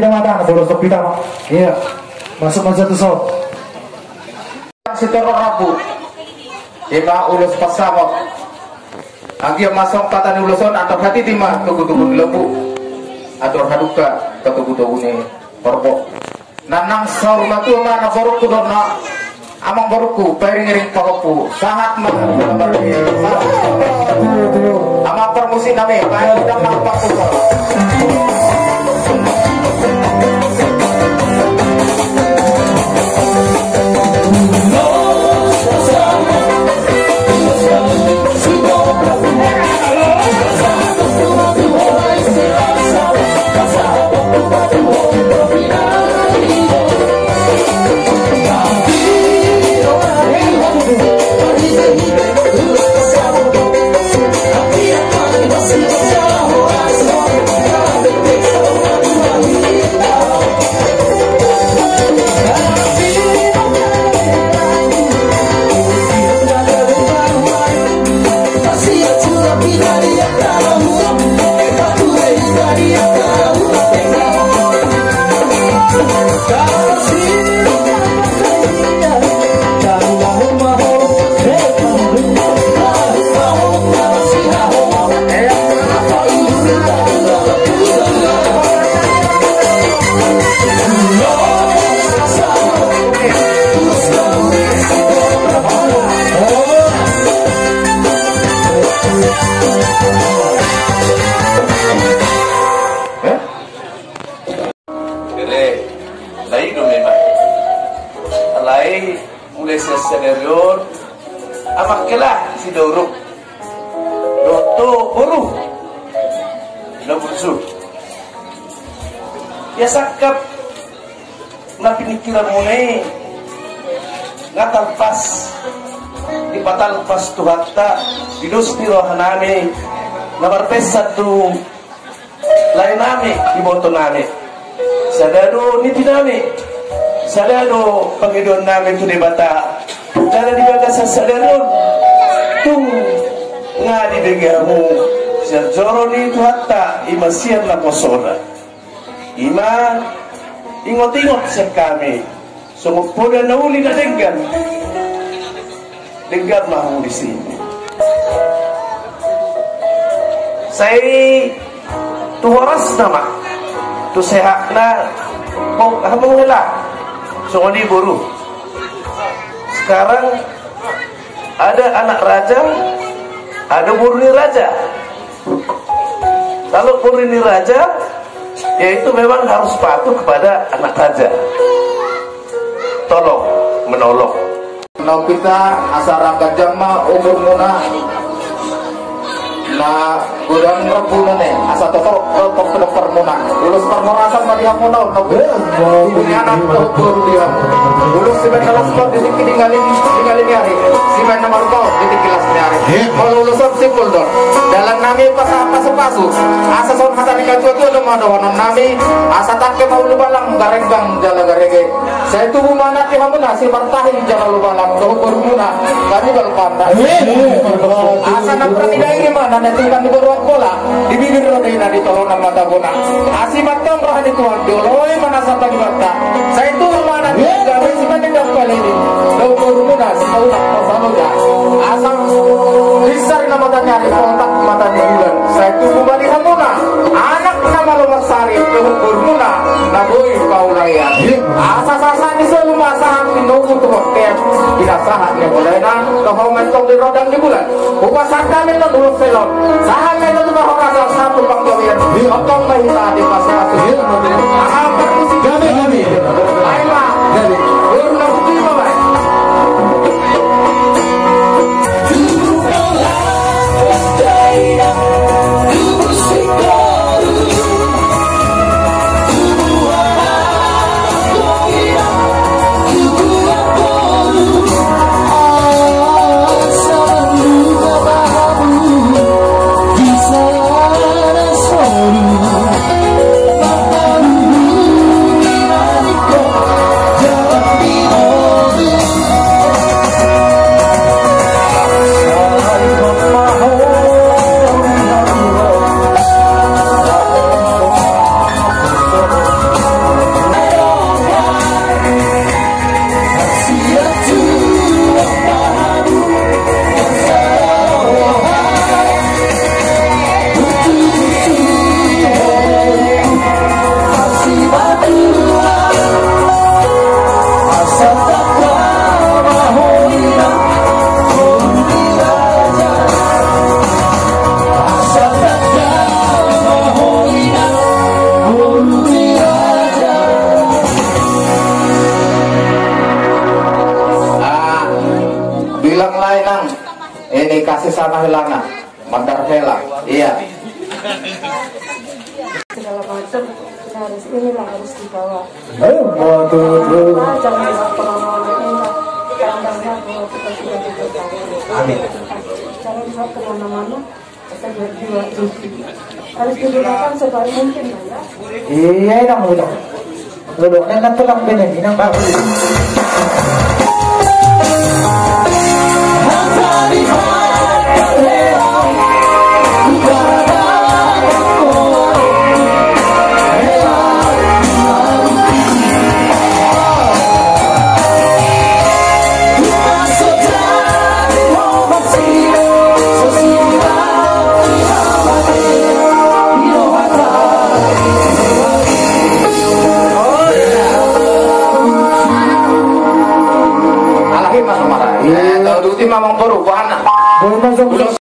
kecamatan bolos pertama. Iya. Masuk tuh sob. Setor Rabu. Ika ulus pasawak. Agi masuk patani uluson atau hati timah tugu-tugu lebu. Atur haduka tugu-tugu ni korbo. Nanang saurmatu mana borku dona. Amang borku pering-ring pakoku. Sangat mengerti. Amang permusi nami kayak udah mampu. Ya sakap na pinikiran mo na nga talpas ipatalpas to hatta dinustirohan namin na marpesat to lain namin iboto namin sadado niti namin sadado Panginoon namin to debata dala di ba sa sadado tung nga dibigyan mo siya joro ni to hatta imasyan na posona ima ingot-ingot sa kami sumugpo na nauli na denggan mahuli sini say tuhoras nama tu sehat na hamong nila so di buru sekarang ada anak raja ada buruni raja kalau buruni raja yaitu memang harus patuh kepada anak raja, tolong menolong. Nau kita asara gajama umur muna na gudang rebuna ne asa toto permuna ulus permorasan mari muna no punya anak ukur dia ulus simen kelas sport ditinggalin hari simen nomor kau ditinggalas hari kalau ulus simpul dor dalam nami pasu asa son hata nikah tua do mano nami asa takke mau lubalang garengang jala garege saya tu mana ti hamuna si bertahin jala lubalang do permuna kami balkanda asa nak pramidai mana nanti kan dibawa bola di bibir rodena di tolonan mata bona asi matong roh di tuan doloi mana sampai di mata saya itu mana dia si mana dah kali ini do permuna tahu nak pasamoja asam besar nama tanya di kontak mata bulan saya itu kembali hamuna anak nama nomor sari do permuna naboi kau raya asa di seluruh masa nunggu tu hotel tidak sahat ya boleh na kau mentong di rodang di bulan bukan sadar itu dulu selon sahat itu tu kau rasa satu pangkawian otong mahita di pasar aham permisi kami baiklah jadi urna putih baik kesana helana, mandar hela, iya. Segala macam harus inilah harus dibawa. Betul. Jangan pengalaman ini tandanya bahwa kita sudah dipercaya. Amin. Jangan dibawa kemana-mana. Kita berdua harus digunakan sebaik mungkin ya. Iya, inang udah. Duduk enak tuh lang binin, inang bagus. Alaki mas marah. Tahu duti mamang perubahan. Boleh masuk.